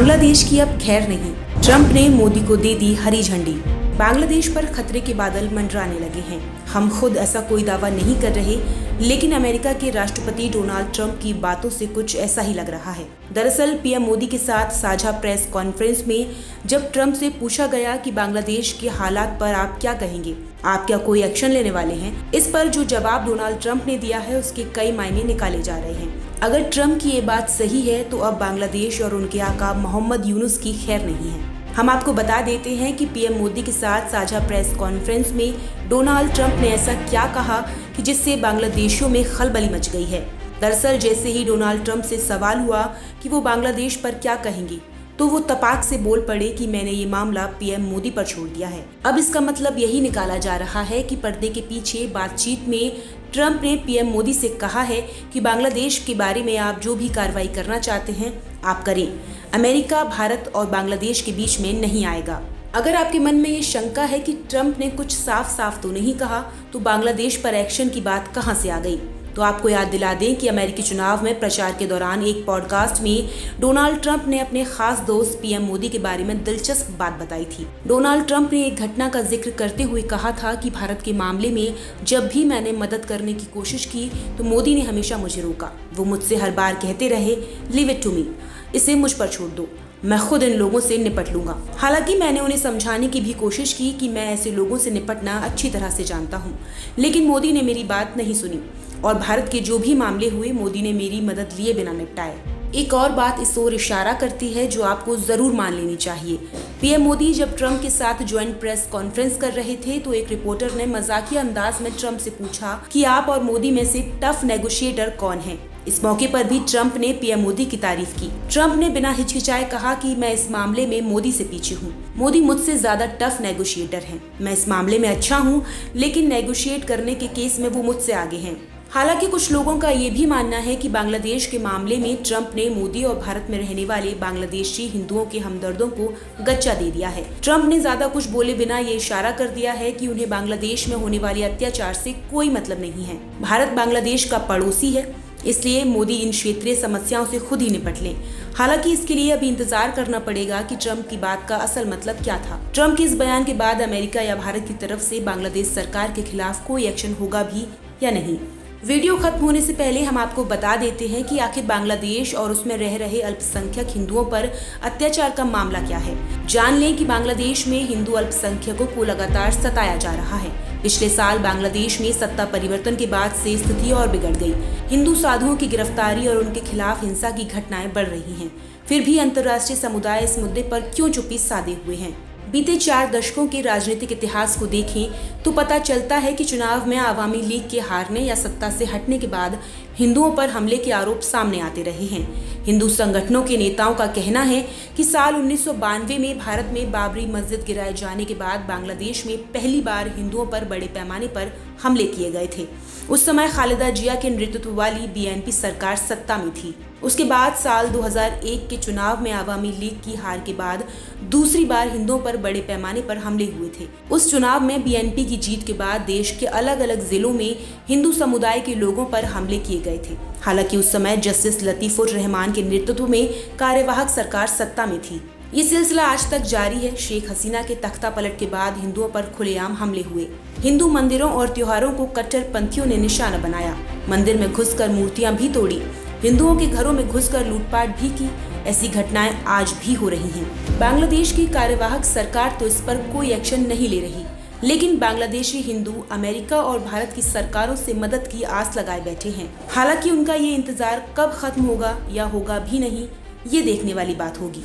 बांग्लादेश की अब खैर नहीं, ट्रंप ने मोदी को दे दी हरी झंडी। बांग्लादेश पर खतरे के बादल मंडराने लगे हैं। हम खुद ऐसा कोई दावा नहीं कर रहे, लेकिन अमेरिका के राष्ट्रपति डोनाल्ड ट्रंप की बातों से कुछ ऐसा ही लग रहा है। दरअसल पीएम मोदी के साथ साझा प्रेस कॉन्फ्रेंस में जब ट्रंप से पूछा गया कि बांग्लादेश के हालात पर आप क्या कहेंगे, आप क्या कोई एक्शन लेने वाले हैं, इस पर जो जवाब डोनाल्ड ट्रंप ने दिया है उसके कई मायने निकाले जा रहे हैं। अगर ट्रंप की ये बात सही है तो अब बांग्लादेश और उनके आका मोहम्मद यूनुस की खैर नहीं है। हम आपको बता देते हैं कि पीएम मोदी के साथ साझा प्रेस कॉन्फ्रेंस में डोनाल्ड ट्रंप ने ऐसा क्या कहा कि जिससे बांग्लादेशियों में खलबली मच गई है। दरअसल जैसे ही डोनाल्ड ट्रंप से सवाल हुआ कि वो बांग्लादेश पर क्या कहेंगे, तो वो तपाक से बोल पड़े कि मैंने ये मामला पीएम मोदी पर छोड़ दिया है। अब इसका मतलब यही निकाला जा रहा है कि पर्दे के पीछे बातचीत में ट्रंप ने पीएम मोदी से कहा है कि बांग्लादेश के बारे में आप जो भी कार्रवाई करना चाहते हैं आप करें, अमेरिका, भारत और बांग्लादेश के बीच में नहीं आएगा। अगर आपके मन में ये शंका है कि ट्रंप ने कुछ साफ साफ तो नहीं कहा, तो बांग्लादेश पर एक्शन की बात कहां से आ गई, तो आपको याद दिला दें कि अमेरिकी चुनाव में प्रचार के दौरान एक पॉडकास्ट में डोनाल्ड ट्रंप ने अपने खास दोस्त पीएम मोदी के बारे में दिलचस्प बात बताई थी। डोनाल्ड ट्रंप ने एक घटना का जिक्र करते हुए कहा था कि भारत के मामले में जब भी मैंने मदद करने की कोशिश की तो मोदी ने हमेशा मुझे रोका। वो मुझसे हर बार कहते रहे, लीव इट टू मी, इसे मुझ पर छोड़ दो, मैं खुद इन लोगों से निपट लूंगा। हालांकि मैंने उन्हें समझाने की भी कोशिश की कि मैं ऐसे लोगों से निपटना अच्छी तरह से जानता हूं, लेकिन मोदी ने मेरी बात नहीं सुनी और भारत के जो भी मामले हुए मोदी ने मेरी मदद लिए बिना निपटाए। एक और बात इस ओर इशारा करती है जो आपको जरूर मान लेनी चाहिए। पीएम मोदी जब ट्रंप के साथ ज्वाइंट प्रेस कॉन्फ्रेंस कर रहे थे तो एक रिपोर्टर ने मजाकिया अंदाज में ट्रंप से पूछा कि आप और मोदी में से टफ नेगोशिएटर कौन है। इस मौके पर भी ट्रंप ने पीएम मोदी की तारीफ की। ट्रंप ने बिना हिचकिचाए कहा कि मैं इस मामले में मोदी से पीछे हूँ, मोदी मुझसे ज्यादा टफ नेगोशिएटर हैं। मैं इस मामले में अच्छा हूँ, लेकिन नेगोशिएट करने के केस में वो मुझसे आगे हैं। हालांकि कुछ लोगों का ये भी मानना है कि बांग्लादेश के मामले में ट्रंप ने मोदी और भारत में रहने वाले बांग्लादेशी हिंदुओं के हमदर्दों को गच्चा दे दिया है। ट्रंप ने ज्यादा कुछ बोले बिना ये इशारा कर दिया है कि उन्हें बांग्लादेश में होने वाले अत्याचार से कोई मतलब नहीं है। भारत बांग्लादेश का पड़ोसी है, इसलिए मोदी इन क्षेत्रीय समस्याओं से खुद ही निपट लें। हालांकि इसके लिए अभी इंतजार करना पड़ेगा कि ट्रंप की बात का असल मतलब क्या था। ट्रंप के इस बयान के बाद अमेरिका या भारत की तरफ से बांग्लादेश सरकार के खिलाफ कोई एक्शन होगा भी या नहीं। वीडियो खत्म होने से पहले हम आपको बता देते हैं कि आखिर बांग्लादेश और उसमें रह रहे अल्पसंख्यक हिंदुओं पर अत्याचार का मामला क्या है। जान लें कि बांग्लादेश में हिंदू अल्पसंख्यकों को लगातार सताया जा रहा है। पिछले साल बांग्लादेश में सत्ता परिवर्तन के बाद से स्थिति और बिगड़ गई। हिंदू साधुओं की गिरफ्तारी और उनके खिलाफ हिंसा की घटनाएं बढ़ रही हैं। फिर भी अंतर्राष्ट्रीय समुदाय इस मुद्दे पर क्यों चुप्पी साधे हुए हैं। बीते 4 दशकों के राजनीतिक इतिहास को देखें तो पता चलता है कि चुनाव में आवामी लीग के हारने या सत्ता से हटने के बाद हिंदुओं पर हमले के आरोप सामने आते रहे हैं। हिंदू संगठनों के नेताओं का कहना है कि साल 1992 में भारत में बाबरी मस्जिद गिराए जाने के बाद बांग्लादेश में पहली बार हिंदुओं पर बड़े पैमाने पर हमले किए गए थे। उस समय खालिदा जिया के नेतृत्व वाली बीएनपी सरकार सत्ता में थी। उसके बाद साल 2001 के चुनाव में आवामी लीग की हार के बाद दूसरी बार हिंदुओं पर बड़े पैमाने पर हमले हुए थे। उस चुनाव में बीएनपी की जीत के बाद देश के अलग अलग जिलों में हिंदू समुदाय के लोगों पर हमले किए गए थे। हालांकि उस समय जस्टिस लतीफुर रहमान के नेतृत्व में कार्यवाहक सरकार सत्ता में थी। ये सिलसिला आज तक जारी है। शेख हसीना के तख्ता पलट के बाद हिंदुओं पर खुलेआम हमले हुए। हिंदू मंदिरों और त्योहारों को कट्टरपंथियों ने निशाना बनाया। मंदिर में घुसकर मूर्तियां भी तोड़ी, हिंदुओं के घरों में घुसकर लूटपाट भी की। ऐसी घटनाएं आज भी हो रही हैं। बांग्लादेश की कार्यवाहक सरकार तो इस पर कोई एक्शन नहीं ले रही, लेकिन बांग्लादेशी हिंदू अमेरिका और भारत की सरकारों से मदद की आस लगाए बैठे हैं। हालांकि उनका ये इंतजार कब खत्म होगा या होगा भी नहीं, ये देखने वाली बात होगी।